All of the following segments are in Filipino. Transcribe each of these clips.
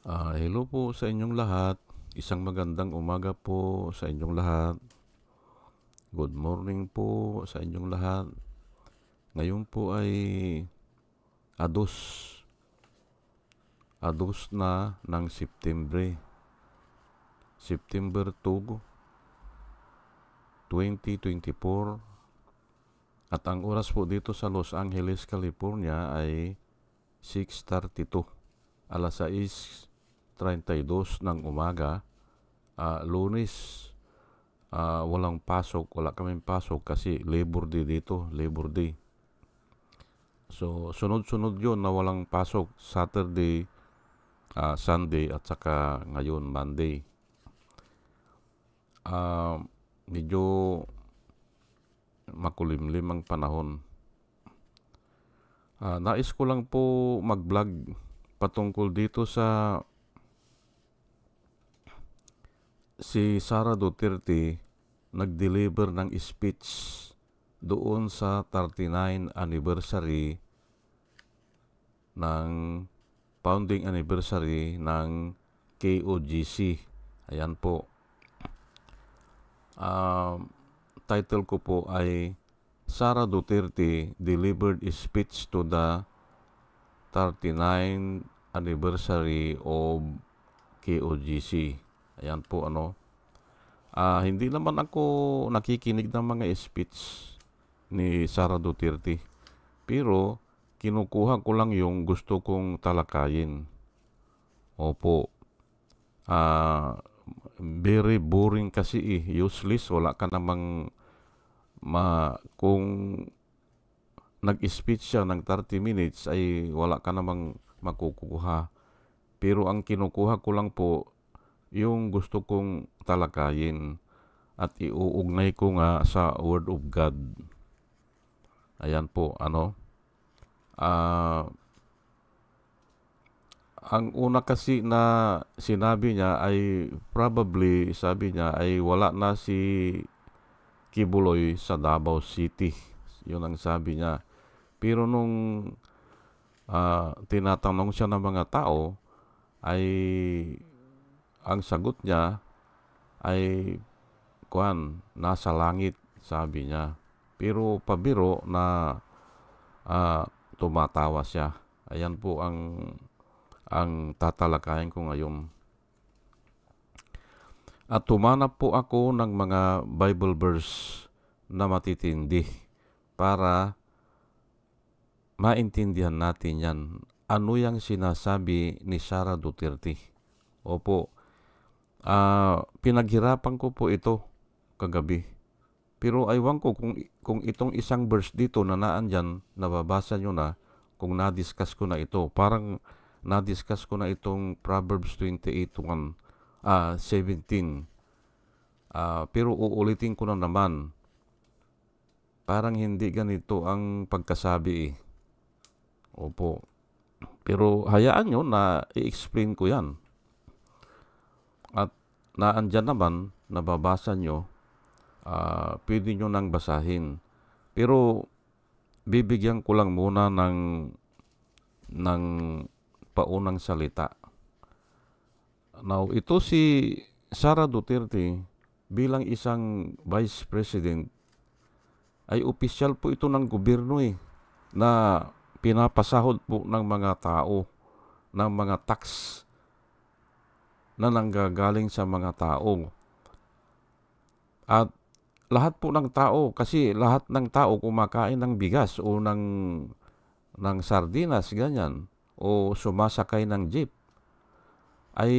Hello po sa inyong lahat. Isang magandang umaga po sa inyong lahat. Good morning po sa inyong lahat. Ngayon po ay ados. Ados na ng September. September 2, 2024. At ang oras po dito sa Los Angeles, California ay 6:32. Alas 6:32 ng umaga. Lunes. Walang pasok, wala kaming pasok kasi Labor Day dito, Labor Day. So, sunod-sunod yun na walang pasok, Saturday, Sunday, at saka ngayon, Monday. Medyo makulimlim ang panahon. Nais ko lang po mag-vlog patungkol dito sa si Sara Duterte nag-deliver ng speech doon sa 39 anniversary ng founding anniversary ng KOGC. Ayan po. Title ko po ay Sara Duterte delivered a speech to the 39 anniversary of KOGC. Ayan po hindi naman ako nakikinig ng mga speech ni Sara Duterte. Pero kinukuha ko lang yung gusto kong talakayin. Opo. Very boring kasi useless. Wala ka namang kung nag-speech siya ng 30 minutes ay wala ka namang makukuha. Pero ang kinukuha ko lang po yung gusto kong talakayin at iuugnay ko nga sa Word of God. Ayan po, ang una kasi na sinabi niya ay probably, sabi niya ay wala na si Kibuloy sa Davao City. Yun ang sabi niya. Pero nung tinatanong siya ng mga tao, ay ang sagot niya ay nasa langit, sabi niya. Pero pabiro na tumatawa siya. Ayan po ang tatalakayin ko ngayon. At tumanap po ako ng mga Bible verse na matitindi para maintindihan natin yan. Ano yung sinasabi ni Sara Duterte? Opo, pinaghirapan ko po ito kagabi. Pero aywan ko kung itong isang verse dito na naan dyan, nababasa nyo na, kung na-discuss ko na ito. Parang na-discuss ko na itong Proverbs 28:17. Pero uulitin ko na naman. Parang hindi ganito ang pagkasabi Opo. Pero hayaan nyo na i-explain ko yan. At naandyan naman, nababasa nyo, pwede nyo nang basahin. Pero bibigyan ko lang muna ng paunang salita. Now, ito si Sara Duterte bilang isang Vice President ay opisyal po ito ng gobyerno na pinapasahod po ng mga tao, ng mga tax na nanggagaling sa mga tao. At lahat po ng tao, kasi lahat ng tao kumakain ng bigas o ng sardinas, ganyan, o sumasakay ng jeep, ay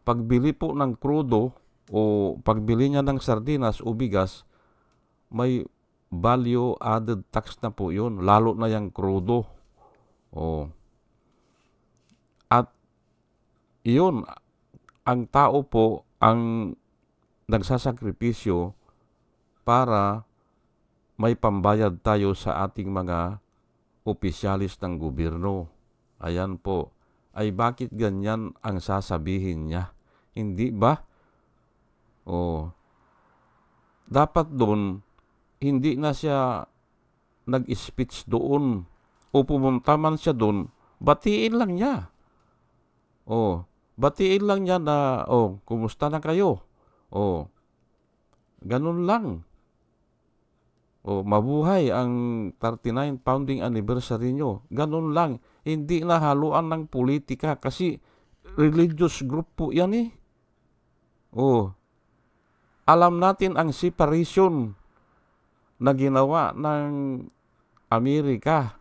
pagbili po ng krudo o pagbili niya ng sardinas o bigas, may value added tax na po yun, lalo na yung krudo. At yun, ang tao po ang nagsasakripisyo para may pambayad tayo sa ating mga opisyalis ng gobyerno. Ayan po. Ay bakit ganyan ang sasabihin niya? Hindi ba? Dapat doon, hindi na siya nag-speech doon o pumunta man siya doon, batiin lang niya. Batiin lang niya na, kumusta na kayo? Ganun lang. Mabuhay ang 39 founding anniversary nyo. Ganun lang. Hindi na haluan ng politika kasi religious group po yan eh. Alam natin ang separation na ginawa ng Amerika.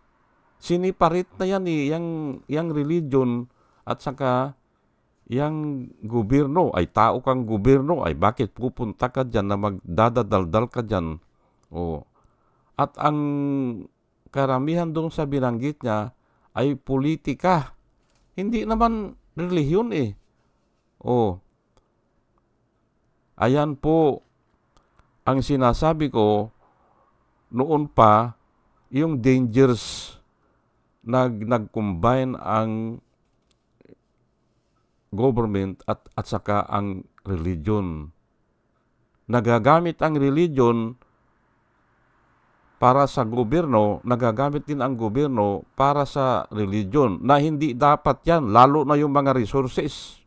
Siniparit na yan eh, yung religion at saka yung gobyerno. Ay tao kang gobyerno, ay bakit pupunta ka dyan na magdadadaldal ka dyan? At ang karamihan doon sa binanggit niya ay politika. Hindi naman relihiyon eh. Ayan po ang sinasabi ko noon pa, yung dangers nag-combine ang government at saka ang religion. Nagagamit ang religion para sa gobyerno, nagagamit din ang gobyerno para sa religion na hindi dapat yan, lalo na yung mga resources.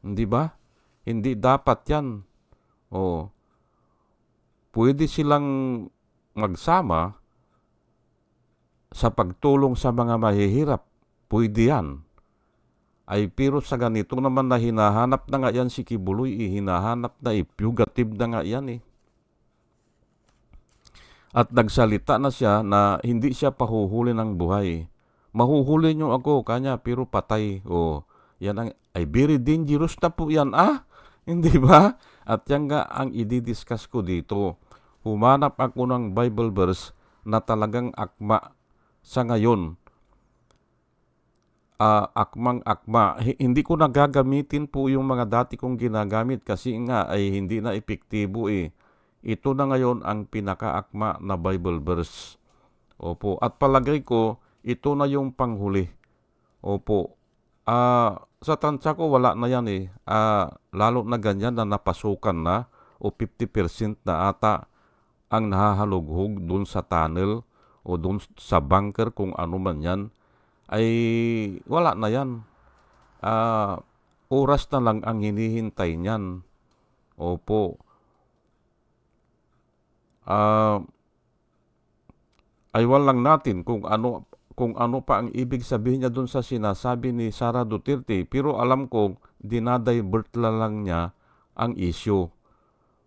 Hindi ba? Hindi dapat yan. Pwede silang magsama sa pagtulong sa mga mahihirap. Pwede yan. Pero sa ganito naman na hinahanap na nga yan si Kibuloy, hinahanap na purgative na nga yan eh. At nagsalita na siya na hindi siya pahuhuli ng buhay. Mahuhuli niyo ako, kanya, pero patay. Yan ay very dangerous na po yan, Hindi ba? At yan nga ang i-discuss ko dito. Humanap ako ng Bible verse na talagang akma sa ngayon. Akmang-akma. Hindi ko nagagamitin po yung mga dati kong ginagamit kasi nga ay hindi na epektibo eh. Ito na ngayon ang pinakaakma na Bible verse. At palagay ko, ito na yung panghuli. Sa tansya ko, wala na yan eh. Lalo na ganyan na napasukan na o 50% na ata ang nahahalughog dun sa tunnel o dun sa bunker kung ano man yan. Ay wala na yan. Oras na lang ang hinihintay niyan. Aywan lang natin kung ano pa ang ibig sabihin niya dun sa sinasabi ni Sara Duterte, pero alam ko dinadivert lang niya ang issue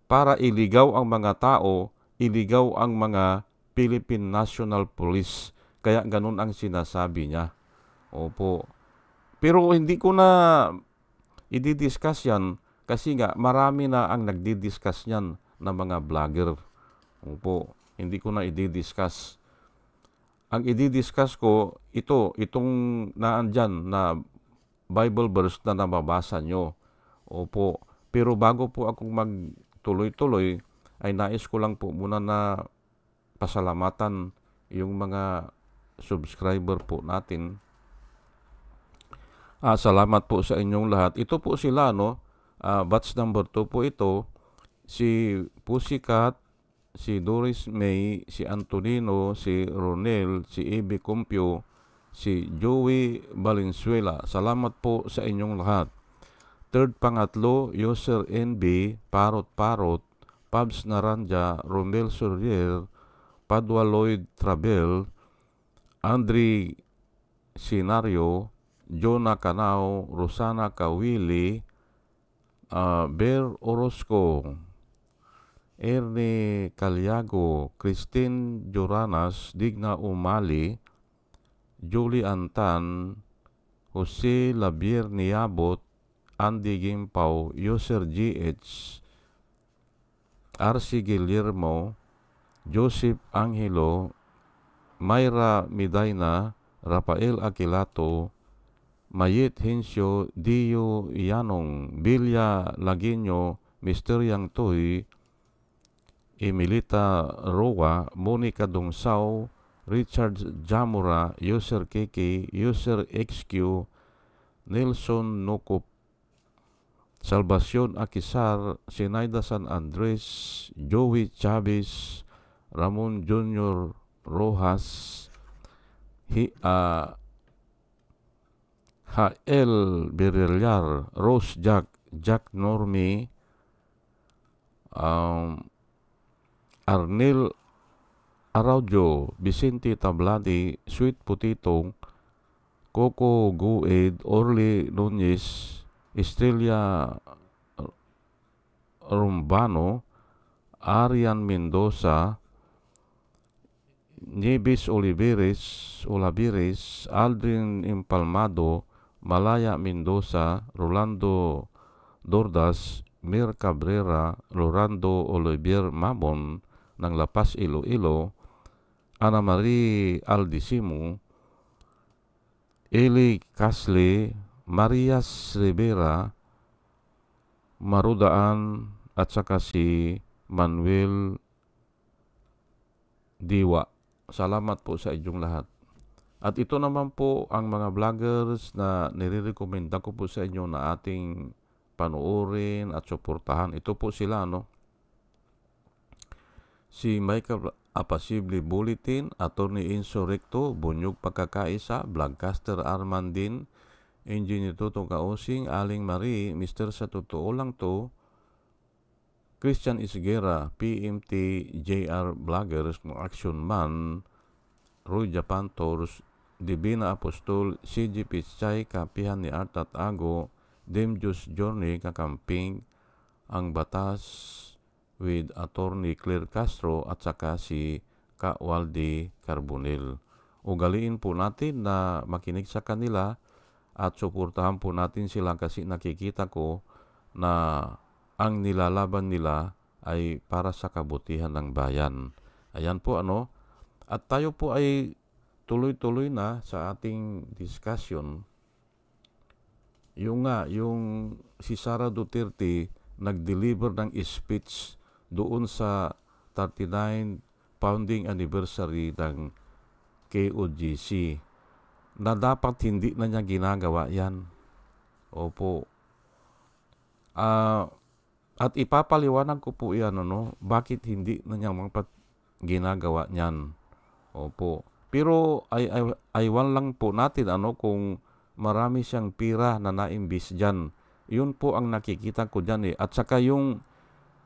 para iligaw ang mga tao, iligaw ang mga Philippine National Police. Kaya ganun ang sinasabi niya. Pero hindi ko na i-discuss yan kasi nga marami na ang nagdi-discuss yan na mga vlogger. Hindi ko na i-discuss. Ang i-discuss ko, itong naandyan na Bible verse na nababasa nyo. Pero bago po akong magtuloy-tuloy, ay nais ko lang po muna na pasalamatan yung mga subscriber po natin. Salamat po sa inyong lahat. Ito po sila, batch number 2 po ito. Si Pussycat, si Doris May, si Antonino, si Ronel, si Ebe Compio, si Joey Valenzuela. Salamat po sa inyong lahat. Third pangatlo, User NB, Parot, Pabs Naranja, Romel Surier, Padua Lloyd Travel, Andre Sinario, Jonah Canao, Rosana Kawili, Ber Orozco, Ernie Calyago, Christine Joranas, Digna Umali, Julie Antan, Jose Labier Niabot, Andy Gimpaw, User GH, RC Guillermo, Joseph Angelo, Mayra Medina, Rafael Aquilato, Mayet Hensyo, Dio Yanong, Bilya Laguinyo, Mr. Yang Toy, Emilita Roa, Monica Dongsaw, Richard Jamura, User KK, User XQ, Nelson Nokop, Salvacion Akisar, Sinaida San Andres, Joey Chavez, Ramon Jr. Rojas, Hael Birillar, Rose Jack Normie, Arnel Araujo, Vicente Tablati, Sweet Potato, Coco Gued, Orly Nunez, Estrella Rumbano, Arian Mendoza, Nieves Olaveres, Aldrin Impalmado, Malaya Mendoza, Rolando Dordas, Mir Cabrera, Rolando Olivier Mamon ng La Paz, Iloilo, Ana Marie Aldisimo, Eli Casle, Marias Rivera, Marudaan, at saka si Manuel Diwa. Salamat po sa inyong lahat. At ito naman po ang mga vloggers na nire-recommenda ko po sa inyo na ating panoorin at suportahan. Ito po sila, no? Si Michael Apasible Bulletin, Attorney Insurrecto, Bunyog Pagkakaisa, Vlogcaster Armandin, Engineer Tutong Kausing, Aling Marie, Mr. Sa Totoo Lang To, Christian Isguera, PMT, JR Vloggers, Action Man, Roy Japan Tours, Divina Apostol, CG Pichay, Kapihan ni Art at Ago, Demjus Journey, Kakamping, Ang Batas, with Attorney Claire Castro, at saka si Ka Waldi Carbonel. Ugaliin po natin na makinig sa kanila at suportahan po natin sila kasi nakikita ko na ang nilalaban nila ay para sa kabutihan ng bayan. Ayan po, ano. At tayo po ay tuloy-tuloy na sa ating discussion. Yung si Sara Duterte nag-deliver ng speech doon sa 39 founding anniversary ng KOGC na dapat hindi na niya ginagawa yan. Opo. At ipapaliwanag ko po yan, ano, bakit hindi na niya ginagawa niyan. Opo. Pero aywan lang po natin, ano, kung marami siyang pira na naimbis dyan. Yun po ang nakikita ko dyan, eh. At saka yung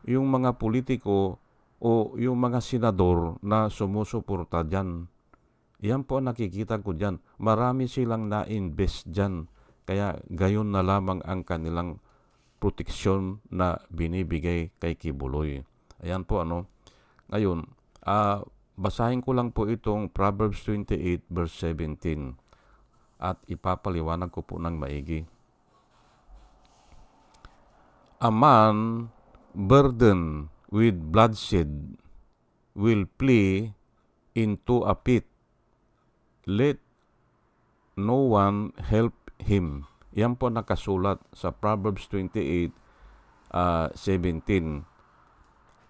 mga politiko o yung mga senador na sumusuporta dyan. Yan po ang nakikita ko dyan. Marami silang na-invest dyan. Kaya gayon na lamang ang kanilang proteksyon na binibigay kay Kibuloy. Ayan po, ano. Ngayon, basahin ko lang po itong Proverbs 28 verse 17 at ipapaliwanag ko po ng maigi. A man burdened with bloodshed will flee into a pit. Let no one help him. Yan po nakasulat sa Proverbs 28, 17.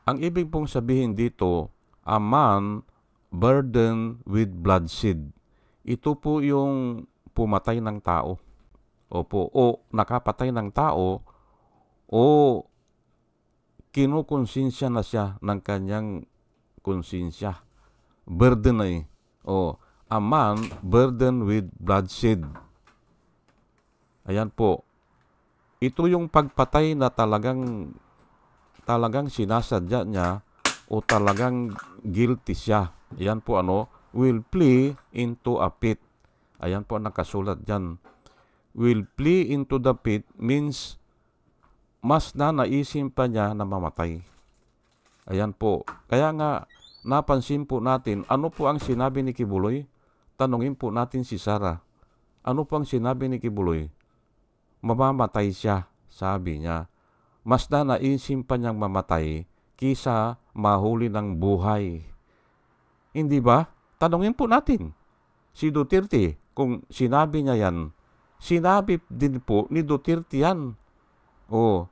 Ang ibig pong sabihin dito, a man burdened with bloodshed. Ito po yung pumatay ng tao. Opo, o nakapatay ng tao, o kinukonsensya na siya ng kanyang konsensya. Burden na eh. O, a man burdened with bloodshed. Ayan po. Ito yung pagpatay na talagang sinasadya niya o talagang guilty siya. Ayan po, ano, will flee into a pit. Ayan po nakasulat dyan. Will flee into the pit means mas naisin pa niya na mamatay. Ayan po. Kaya nga, napansin po natin, ano po ang sinabi ni Kibuloy? Tanungin po natin si Sara. Ano po ang sinabi ni Kibuloy? Mamamatay siya, sabi niya. Mas naisin pa niyang mamatay kisa mahuli ng buhay. Hindi ba? Tanungin po natin. Si Duterte, kung sinabi niya yan, sinabi din po ni Duterte yan. O,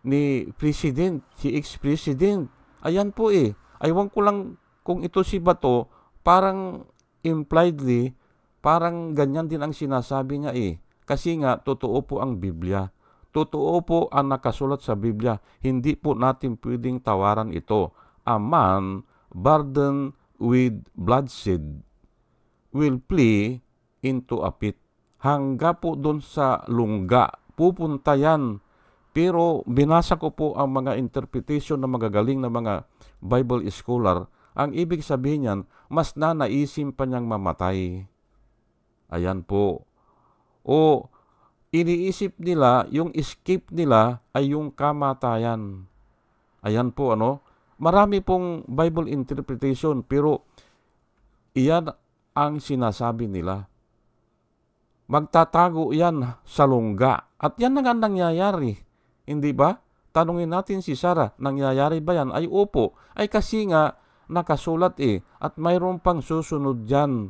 ni President, si ex-President. Ayan po eh. Aywan ko lang kung ito si Bato, parang impliedly, parang ganyan din ang sinasabi niya eh. Kasi nga, totoo po ang Biblia. Totoo po ang nakasulat sa Biblia. Hindi po natin pwedeng tawaran ito. A man burdened with bloodshed will flee into a pit. hangga po doon sa lungga. Pupunta yan. Pero binasa ko po ang mga interpretation ng magagaling na mga Bible scholar. Ang ibig sabihin niyan, mas nanaisim pa niyang mamatay. Ayan po. O iniisip nila, yung escape nila ay yung kamatayan. Ayan po, marami pong Bible interpretation, pero iyan ang sinasabi nila. Magtatago yan sa lungga. At yan na nga nangyayari. Hindi ba? Tanungin natin si Sarah, nangyayari ba yan? Ay opo. Ay kasi nga, nakasulat At mayroon pang susunod dyan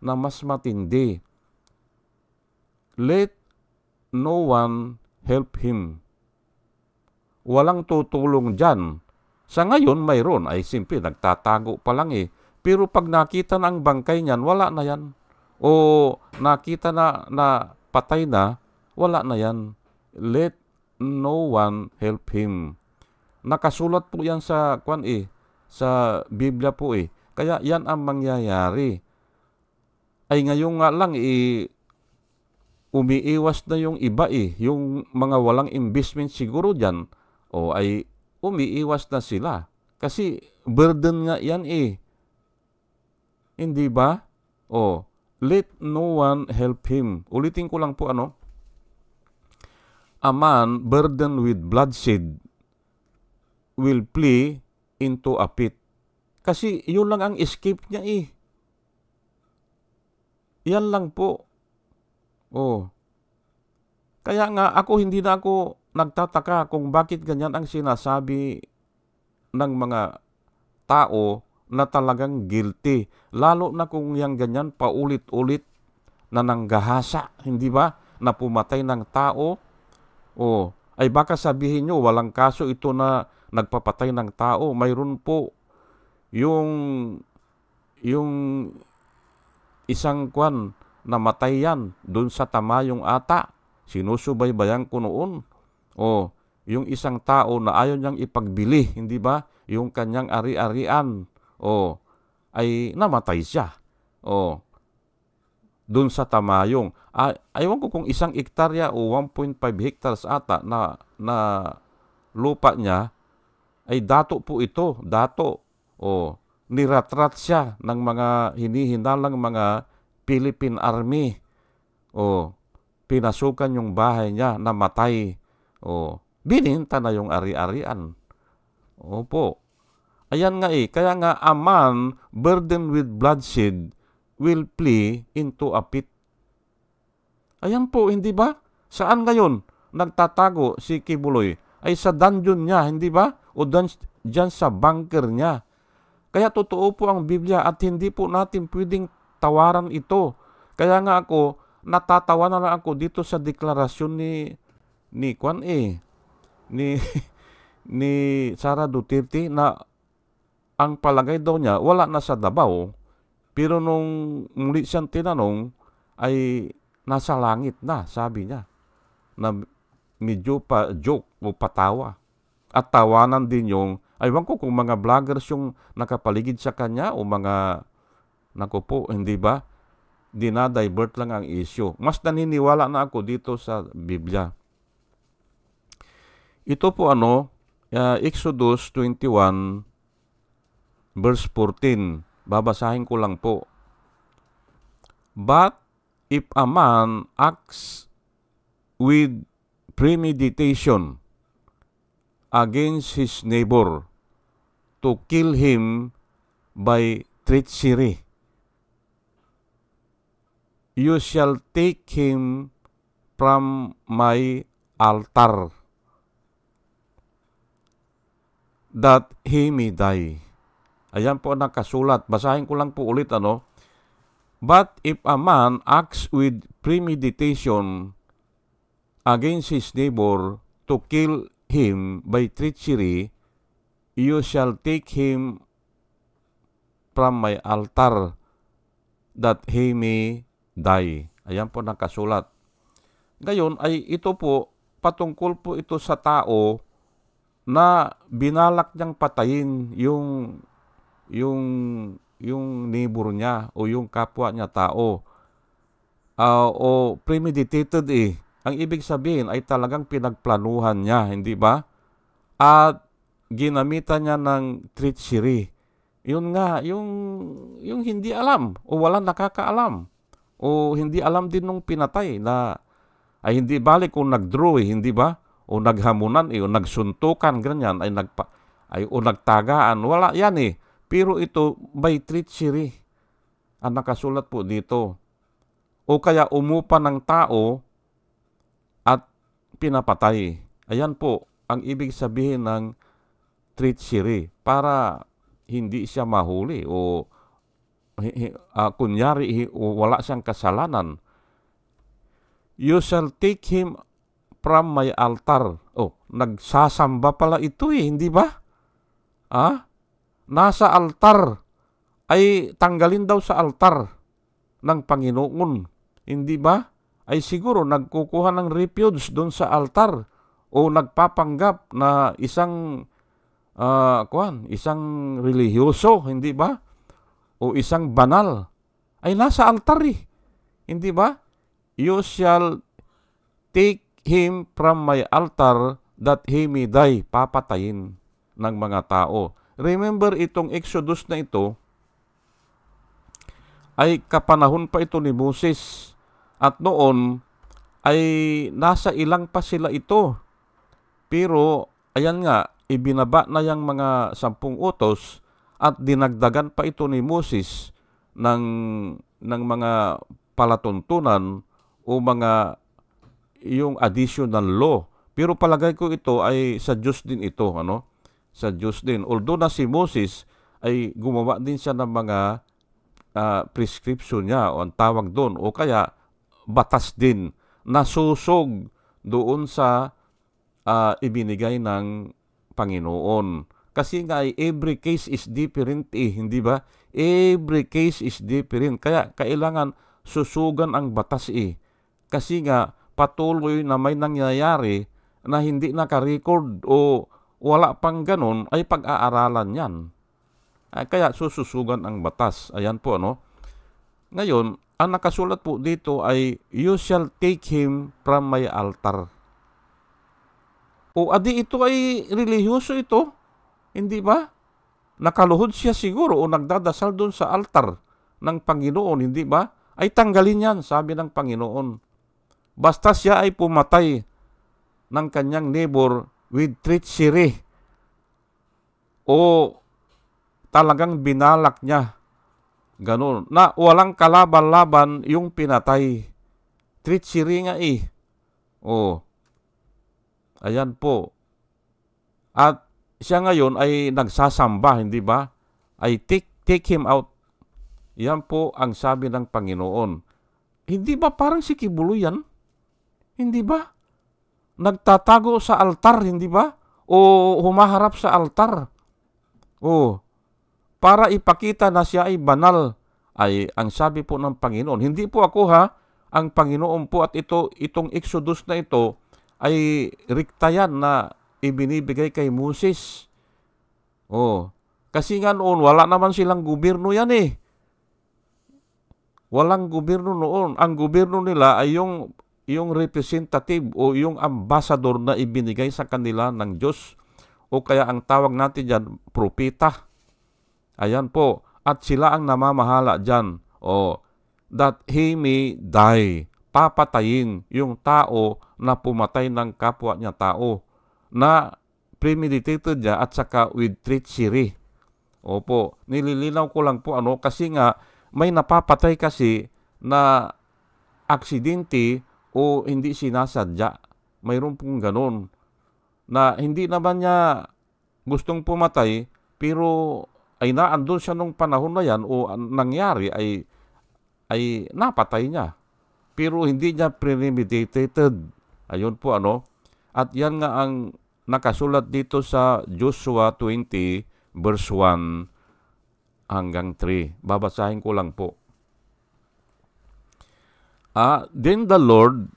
na mas matindi. Let no one help him. Walang tutulong dyan. Sa ngayon, mayroon. Ay simple, nagtatago pa lang Pero pag nakita na ang bangkay niyan, wala na yan. O nakita na patay na, wala na yan. Let no one help him. Nakasulat po yan sa sa Biblia po Kaya yan ang mangyayari. Ay ngayon nga lang umiiwas na yung iba Yung mga walang investment siguro dyan, ay umiiwas na sila. Kasi burden nga yan Hindi ba? Let no one help him. Ulitin ko lang po A man burdened with bloodshed will flee into a pit. Kasi yun lang ang escape niya Yan lang po. Kaya nga hindi na ako nagtataka kung bakit ganyan ang sinasabi ng mga tao na talagang guilty. Lalo na kung yang ganyan paulit-ulit na nanggahasa, hindi ba? Na pumatay ng tao. Ay baka sabihin nyo, walang kaso ito na nagpapatay ng tao. Mayroon po yung isang na matay yan doon sa Tamayong ata. Sinusubaybayan ko noon. Yung isang tao na ayaw niyang ipagbili, hindi ba? Yung kanyang ari-arian. Ay namatay siya. Doon sa Tamayong. Ayaw ko kung 1 hektarya o 1.5 hectares ata na lupa niya, ay dato po ito. Dato. Niratrat siya ng mga hinihinalang mga Philippine Army. Pinasukan yung bahay niya, namatay. Bininta na yung ari-arian. Opo. Ayan nga Kaya nga a man burdened with bloodshed will flee into a pit. Ayan po, hindi ba? Saan ngayon nagtatago si Kibuloy? Ay sa dungeon niya, hindi ba? O dyan sa bunker niya. Kaya totoo po ang Biblia at hindi po natin pwedeng tawaran ito. Kaya nga ako, natatawa na lang ako dito sa deklarasyon ni Sara Duterte na ang palagay daw niya wala na sa Davao, pero nung muli siyang tinanong ay nasa langit na, sabi niya. Na medyo pa joke o patawa. At tawanan din yung, aywan ko kung mga vloggers yung nakapaligid sa kanya o mga, naku po, hindi ba? Dinadivert lang ang issue. Mas naniniwala na ako dito sa Biblia. Ito po Exodus 21 verse 14. Babasahin ko lang po. But if a man acts with premeditation against his neighbor to kill him by treachery, you shall take him from my altar, that he may die. Ayan po ang nakasulat. Basahin ko lang po ulit But if a man acts with premeditation against his neighbor to kill him by treachery, you shall take him from my altar, that he may die. Ayan po nakasulat. Ngayon ay ito po, patungkol po ito sa tao na binalak niyang patayin yung neighbor niya o yung kapwa niya tao. o premeditated eh. Ang ibig sabihin ay talagang pinagplanuhan niya, hindi ba? At ginamitan niya ng treachery. Yun nga, yung hindi alam o walang nakakaalam o hindi alam din nung pinatay na ay hindi balik kung nag-draw eh, hindi ba? O naghamunan eh, o nagsuntukan, ganyan, o nagtagaan. Wala yan eh. Pero ito, by treachery ang nakasulat po dito. O kaya umupa ng tao at pinapatay. Ayan po ang ibig sabihin ng treachery para hindi siya mahuli o kunyari wala siyang kasalanan. You shall take him from my altar. Oh, nagsasamba pala ito eh, hindi ba? Nasa altar. Ay tanggalin daw sa altar ng Panginoon. Hindi ba? Ay siguro nagkukuha ng refuge doon sa altar o nagpapanggap na isang isang relihiyoso, hindi ba? O isang banal. Ay nasa altar eh. Hindi ba? You shall take him from my altar that he may die. Papatayin ng mga tao. Remember itong Exodus na ito, ay kapanahon pa ito ni Moses. At noon, ay nasa ilang pa sila ito. Pero, ayan nga, ibinaba na yung mga 10 utos at dinagdagan pa ito ni Moses ng mga palatuntunan o mga yung additional law. Pero palagay ko ito ay sa Diyos din ito, Sa Diyos din. Although na si Moses ay gumawa din siya ng mga prescription niya o ang tawag doon o kaya batas din na susog doon sa ibinigay ng Panginoon. Kasi nga every case is different hindi ba? Every case is different. Kaya kailangan susugan ang batas Kasi nga patuloy na may nangyayari na hindi naka-record o wala pang ganun ay pag-aaralan yan. Kaya sususugan ang batas. Ayan po, Ngayon, ang nakasulat po dito ay, you shall take him from my altar. O adi ito ay relihiyoso ito. Hindi ba? Nakaluhod siya siguro o nagdadasal doon sa altar ng Panginoon, hindi ba? Ay tanggalin yan, sabi ng Panginoon. Basta siya ay pumatay ng kanyang neighbor with treachery o talagang binalak niya. Ganun. Na walang kalaban-laban yung pinatay. Treachery nga Ayan po. At siya ngayon ay nagsasamba, hindi ba? Ay take him out. Yan po ang sabi ng Panginoon. Hindi ba parang si Kibulo yan? Hindi ba? Nagtatago sa altar, hindi ba? O humaharap sa altar. Para ipakita na siya ay banal. Ay ang sabi po ng Panginoon. Hindi po ako ang Panginoon po at itong Exodus na ito ay riktayan na ibinibigay kay Moses. Kasi nga noon, wala naman silang gobyerno yan Walang gobyerno noon. Ang gobyerno nila ay yung representative o yung ambassador na ibinigay sa kanila ng Diyos. O kaya ang tawag natin dyan, propeta. Ayan po. At sila ang namamahala dyan. That he may die. Papatayin yung tao na pumatay ng kapwa niya tao. Na premeditated niya at saka with treachery. Opo, nililinaw ko lang po kasi nga may napapatay kasi na aksidente o hindi sinasadya. Mayroon pong ganun. Na hindi naman niya gustong pumatay pero ay naandun siya nung panahon na yan o nangyari ay napatay niya. Pero hindi niya premeditated. Ayun po At yan nga ang nakasulat dito sa Joshua 20 verse 1 hanggang 3. Babasahin ko lang po. Then the Lord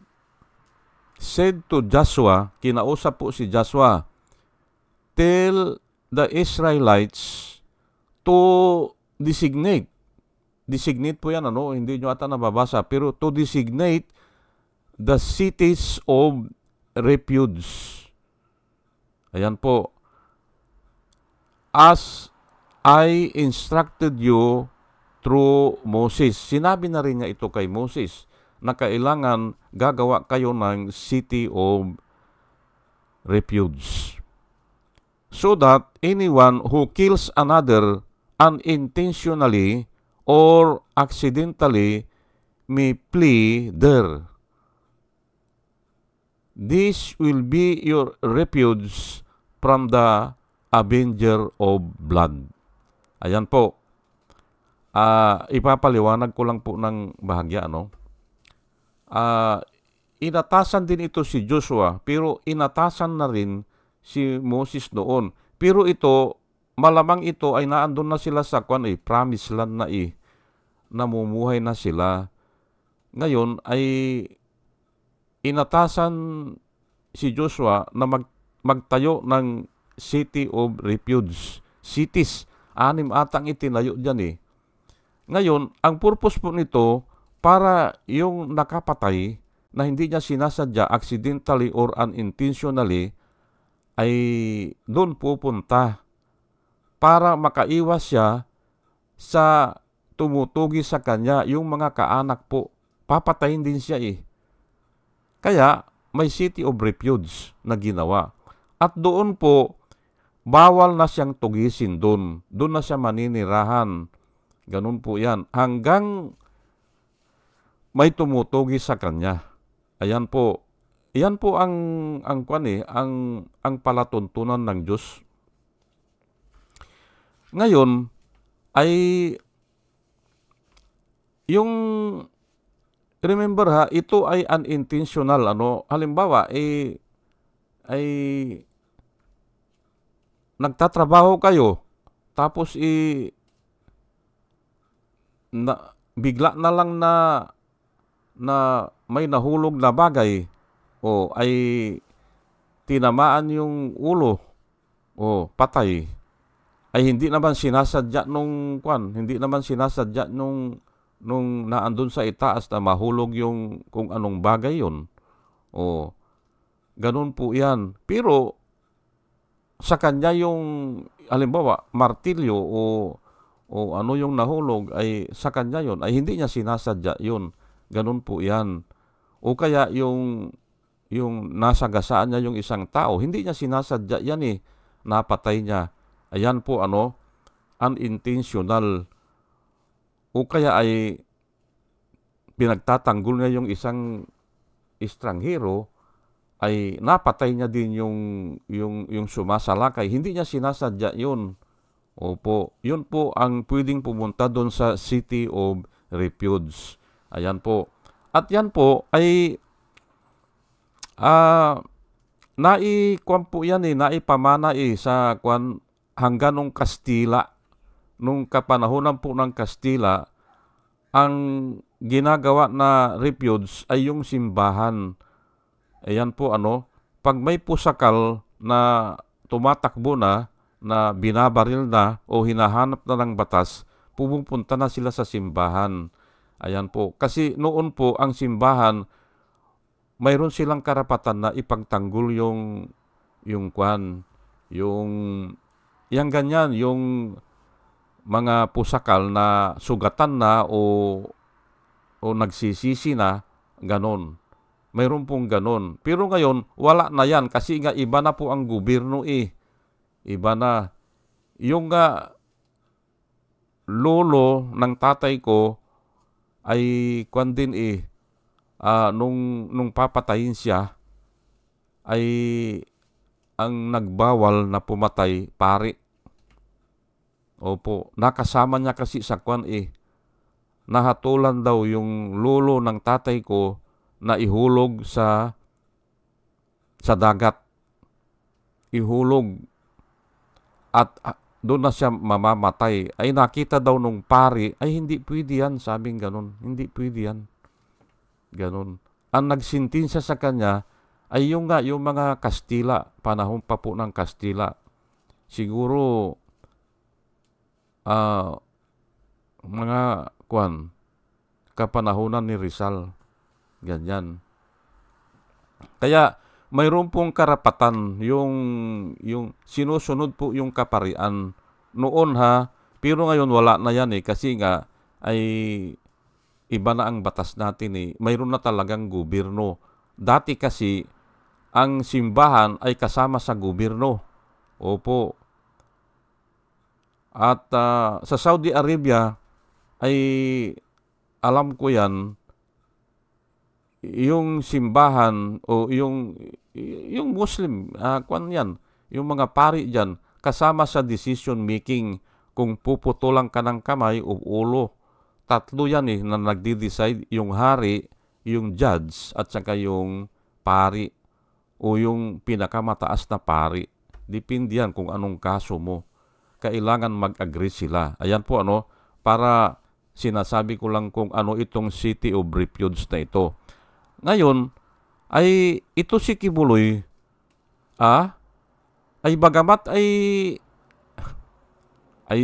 said to Joshua, kinausap po si Joshua, tell the Israelites to designate designate po yan, hindi nyo ata nababasa, pero to designate the cities of refuge. Ayan po. As I instructed you through Moses. Sinabi na rin niya ito kay Moses na kailangan gagawa kayo ng city of refuge. So that anyone who kills another unintentionally or accidentally may flee there. This will be your refuge from the avenger of blood. Ayan po. Ipapaliwanag ko lang po ng bahagya, inatasan din ito si Joshua, pero inatasan na rin si Moses noon. Pero ito, malamang ito ay naandun na sila sa promised land na namumuhay na sila. Ngayon ay inatasan si Joshua na magtayo ng city of refuge. Cities, 6 atang itinayo dyan Ngayon, ang purpose po nito, para yung nakapatay na hindi niya sinasadya, accidentally or unintentionally, ay doon pupunta para makaiwas siya sa tumutugi sa kanya, yung mga kaanak po. Papatayin din siya Kaya, may city of refuge na ginawa. At doon po, bawal na siyang tugisin doon. Doon na siya maninirahan. Ganun po yan. Hanggang may tumutugi sa kanya. Ayan po. Yan po ang palatuntunan ng Diyos. Ngayon, ay yung remember ito ay unintentional halimbawa ay nagtatrabaho kayo, tapos bigla na lang na may nahulog na bagay o ay tinamaan yung ulo o patay, ay hindi naman sinasadya nung naandun sa itaas na mahulog yung kung anong bagay yun. O ganun po yan. Pero sa kanya yung halimbawa martilyo o yung nahulog ay sa kanya yon, ay hindi niya sinasadya yon. Ganun po yan. O kaya yung nasagasaan niya yung isang tao, hindi niya sinasadya yan napatay niya. Ayan po unintentional. O kaya ay pinagtatanggol niya yung isang estranghero, ay napatay niya din yung sumasalakay. Hindi niya sinasadya yun. Opo, yun po ang pwedeng pumunta doon sa city of refuge. Ayan po. At yan po ay naipamana sa hanggang nung Kastila. Nung kapanahonan po ng Kastila, ang ginagawa na refuge ay yung simbahan. Ayan po pag may pusakal na tumatakbo na binabaril na o hinahanap na ng batas, pupunta na sila sa simbahan. Ayan po. Kasi noon po ang simbahan, mayroon silang karapatan na ipagtanggol yung ganyan, yung mga pusakal na sugatan na o nagsisisi na, ganon. Mayroon pong ganon. Pero ngayon, wala na yan kasi nga iba na po ang gobyerno Iba na. Yung lolo ng tatay ko ay din nung papatayin siya ay ang nagbawal na pumatay pari. Opo, nakasama niya kasi sa nahatulan daw yung lolo ng tatay ko na ihulog sa dagat. Ihulog. At doon na siya mamamatay. Ay nakita daw nung pari, ay hindi pwede yan, sabing ganon. Hindi pwede yan. Ganon. Ang nagsintinsya sa kanya ay yung mga Kastila, panahon pa po ng Kastila. Siguro mga kapanahunan ni Rizal. Ganyan. Kaya mayroon pong karapatan yung sinusunod po yung kaparian noon pero ngayon wala na yan kasi nga ay iba na ang batas natin mayroon na talagang gobyerno. Dati kasi ang simbahan ay kasama sa gobyerno. Opo. At sa Saudi Arabia ay alam ko yan, yung simbahan o yung Muslim, yan, yung mga pari dyan, kasama sa decision making kung puputulan ka ng kamay o ulo. Tatlo yan na nagdi-decide, yung hari, yung judge, at saka yung pari o yung pinakamataas na pari. Depende yan kung anong kaso mo. Kailangan mag-agree sila. Ayan po para sinasabi ko lang kung ano itong City of Refuge na ito. Ngayon, ay ito si Kibuloy, ay bagamat ay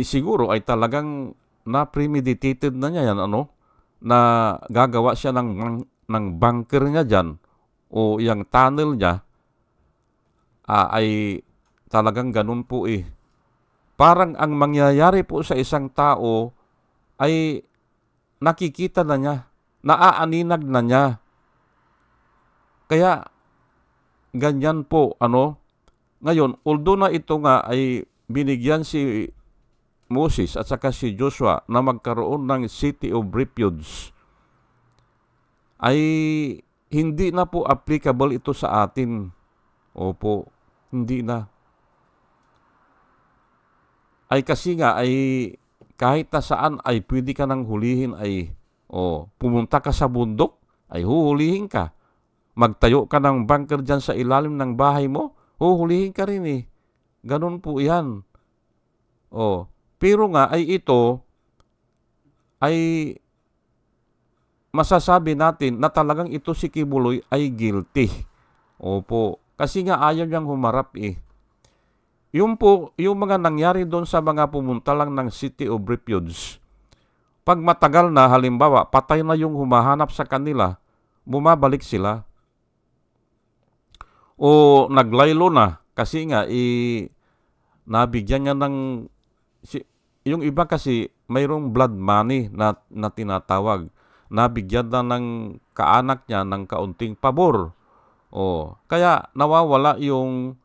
siguro ay talagang na-premeditated na niya yan, na gagawa siya ng bunker niya dyan, o yung tunnel niya, ay talagang ganun po Parang ang mangyayari po sa isang tao ay nakikita na niya, naaaninag na niya. Kaya, ganyan po, Ngayon, although na ito nga ay binigyan si Moses at saka si Joshua na magkaroon ng City of Refuge, ay hindi na po applicable ito sa atin. Opo, hindi na. Ay kasi nga, ay kahit na saan ay pwede ka nang hulihin pumunta ka sa bundok, ay huhulihin ka. Magtayo ka ng bunker dyan sa ilalim ng bahay mo, huhulihin ka rin Ganun po yan. Pero nga ay ito ay masasabi natin na talagang ito si Kibuloy ay guilty. Opo. Kasi nga ayaw niyang humarap Yung mga nangyari doon sa mga pumunta lang ng City of Refuge, pag matagal na, halimbawa, patay na yung humahanap sa kanila, bumabalik sila. O naglaylo na kasi nga nabigyan niya ng yung iba kasi mayroong blood money na tinatawag. Nabigyan na ng kaanak niya ng kaunting pabor. Kaya nawawala yung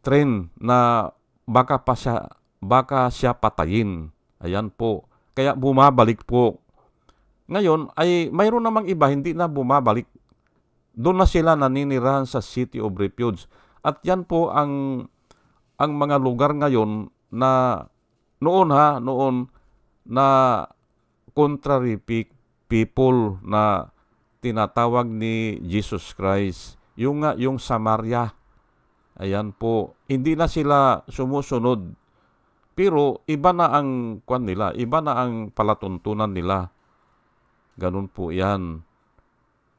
trend na baka siya patayin. Ayan po. Kaya bumabalik po. Ngayon ay mayroon namang iba hindi na bumabalik. Doon na sila naninirahan sa City of Refuge. At yan po ang mga lugar ngayon na noon na contrary people na tinatawag ni Jesus Christ. Yung Samaria. Ayan po. Hindi na sila sumusunod. Pero iba na ang nila, iba na ang palatuntunan nila. Ganun po yan.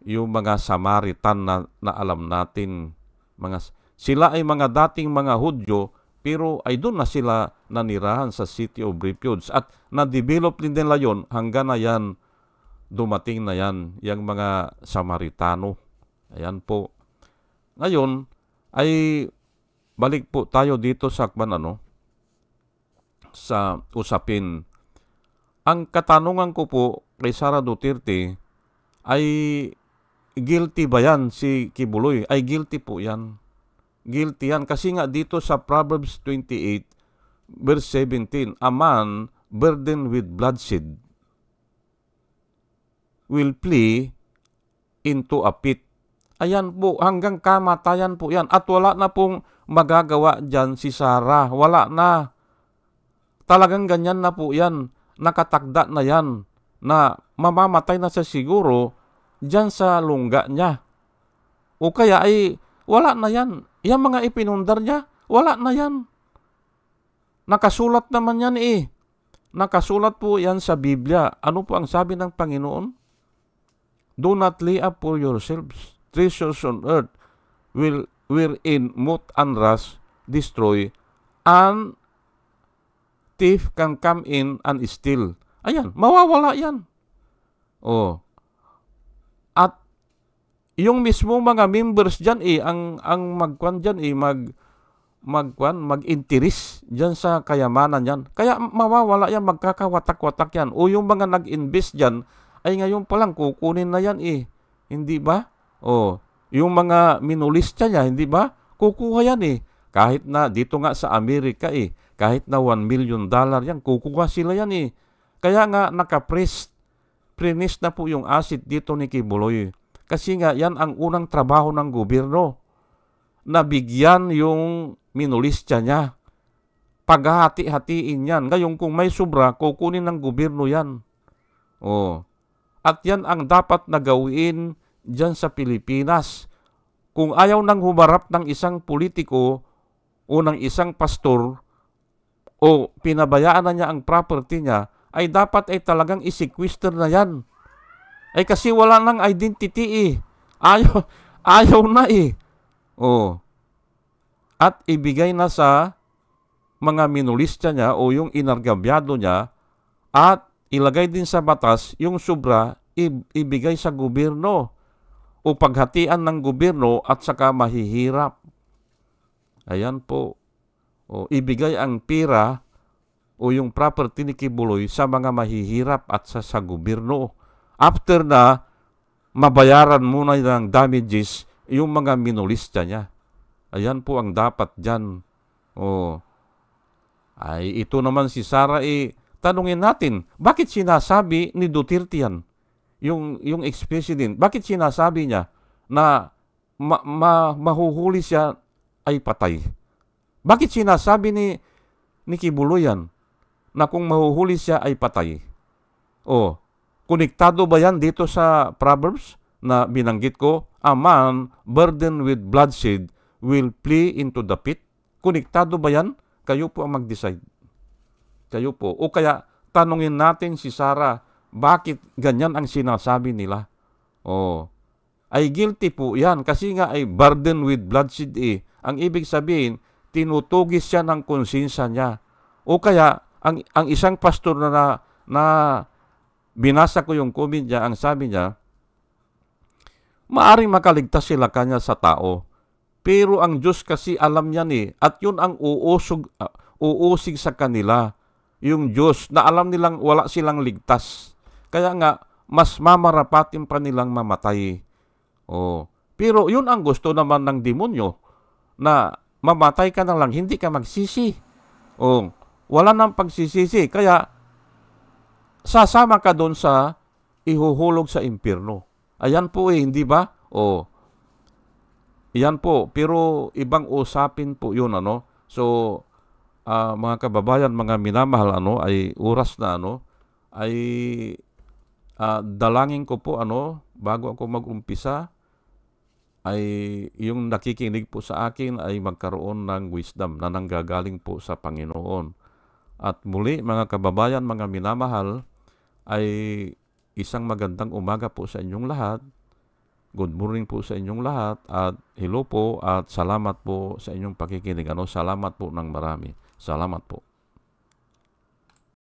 Yung mga Samaritan na alam natin. Sila ay mga dating mga Hudyo, pero ay doon na sila nanirahan sa City of Refuge. At na-develop din nila yon hanggang na yan, dumating na yan, yung mga Samaritano. Ayan po. Ngayon, ay balik po tayo dito sa sa usapin. Ang katanungan ko po kay Sara Duterte ay guilty ba yan si Kibuloy? Ay guilty po yan. Guilty yan. Kasi nga dito sa Proverbs 28 verse 17, a man burdened with bloodshed will flee into a pit. Ayan po, hanggang kamatayan po yan. At wala na pong magagawa dyan si Sara. Wala na. Talagang ganyan na po yan. Nakatakda na yan na mamamatay na siya siguro dyan sa lungga niya. O kaya ay wala na yan. Yung mga ipinundar niya, wala na yan. Nakasulat naman yan Nakasulat po yan sa Biblia. Ano po ang sabi ng Panginoon? Do not lay up for yourselves treasures on earth wherein moth and rust destroy, and thief can come in and steal. Ayan, mawawala yan. Oh. At yung mismo mga members dyan ang magkwan dyan mag-interest dyan sa kayamanan yan. Kaya mawawala yan, magkakawatak-watak yan. O yung mga nag-invest dyan, ay ngayon pa lang kukunin na yan Hindi ba? O, yung mga minulista niya, hindi ba? Kukuha yan Kahit na dito nga sa Amerika kahit na $1 million yan, kukuha sila yan Kaya nga naka-prenis na po yung asset dito ni Kibuloy. Kasi nga yan ang unang trabaho ng gobyerno. Nabigyan yung minulista niya. Paghahati-hatiin yan. Ngayon kung may sobra, kukunin ng gobyerno yan. At yan ang dapat na gawin dyan sa Pilipinas. Kung ayaw nang humarap ng isang politiko o ng isang pastor o pinabayaan na niya ang property niya, ay dapat ay talagang i-sequester na yan. Ay kasi wala nang identity Ayaw na At ibigay na sa mga minulista niya o yung inargabyado niya at ilagay din sa batas yung sobra ibigay sa gobyerno o paghatian ng gobyerno at saka mahihirap. Ayan po. Ibigay ang pira o yung property ni Kibuloy sa mga mahihirap at sa gobyerno. After na mabayaran muna ng damages yung mga minulista niya. Ayan po ang dapat dyan. Ay ito naman si Sara tanungin natin, bakit sinasabi ni Duterte yan? Yung ex-president, bakit sinasabi niya na mahuhuli siya ay patay? Bakit sinasabi ni Kibuloy yan na kung mahuhuli siya ay patay? Konektado ba yan dito sa Proverbs na binanggit ko? A man burdened with bloodshed will flee into the pit. Konektado ba yan? Kayo po ang mag-decide. Kayo po. O kaya tanungin natin si Sara, bakit ganyan ang sinasabi nila? Ay guilty po yan kasi nga ay burdened with bloodshed Ang ibig sabihin, tinutugis siya ng konsensya niya. O kaya ang isang pastor na binasa ko yung comment niya, ang sabi niya, maaring makaligtas sila kanya sa tao. Pero ang Diyos kasi alam niyan at yun ang uusig sa kanila. Yung Diyos na alam nilang wala silang ligtas. Kaya nga, mas mamarapatin pa nilang mamatay. Pero yun ang gusto naman ng demonyo, na mamatay ka na lang, hindi ka magsisi. Wala nang pagsisisi. Kaya, sasama ka doon sa ihuhulog sa impyerno. Ayan po hindi ba? Yan po. Pero ibang usapin po yun, So, mga kababayan, mga minamahal, ay oras na, ay dalangin ko po, bago ako mag-umpisa, ay yung nakikinig po sa akin ay magkaroon ng wisdom na nanggagaling po sa Panginoon. At muli, mga kababayan, mga minamahal, ay isang magandang umaga po sa inyong lahat. Good morning po sa inyong lahat at hello po at salamat po sa inyong pakikinig. Salamat po ng marami. Salamat po.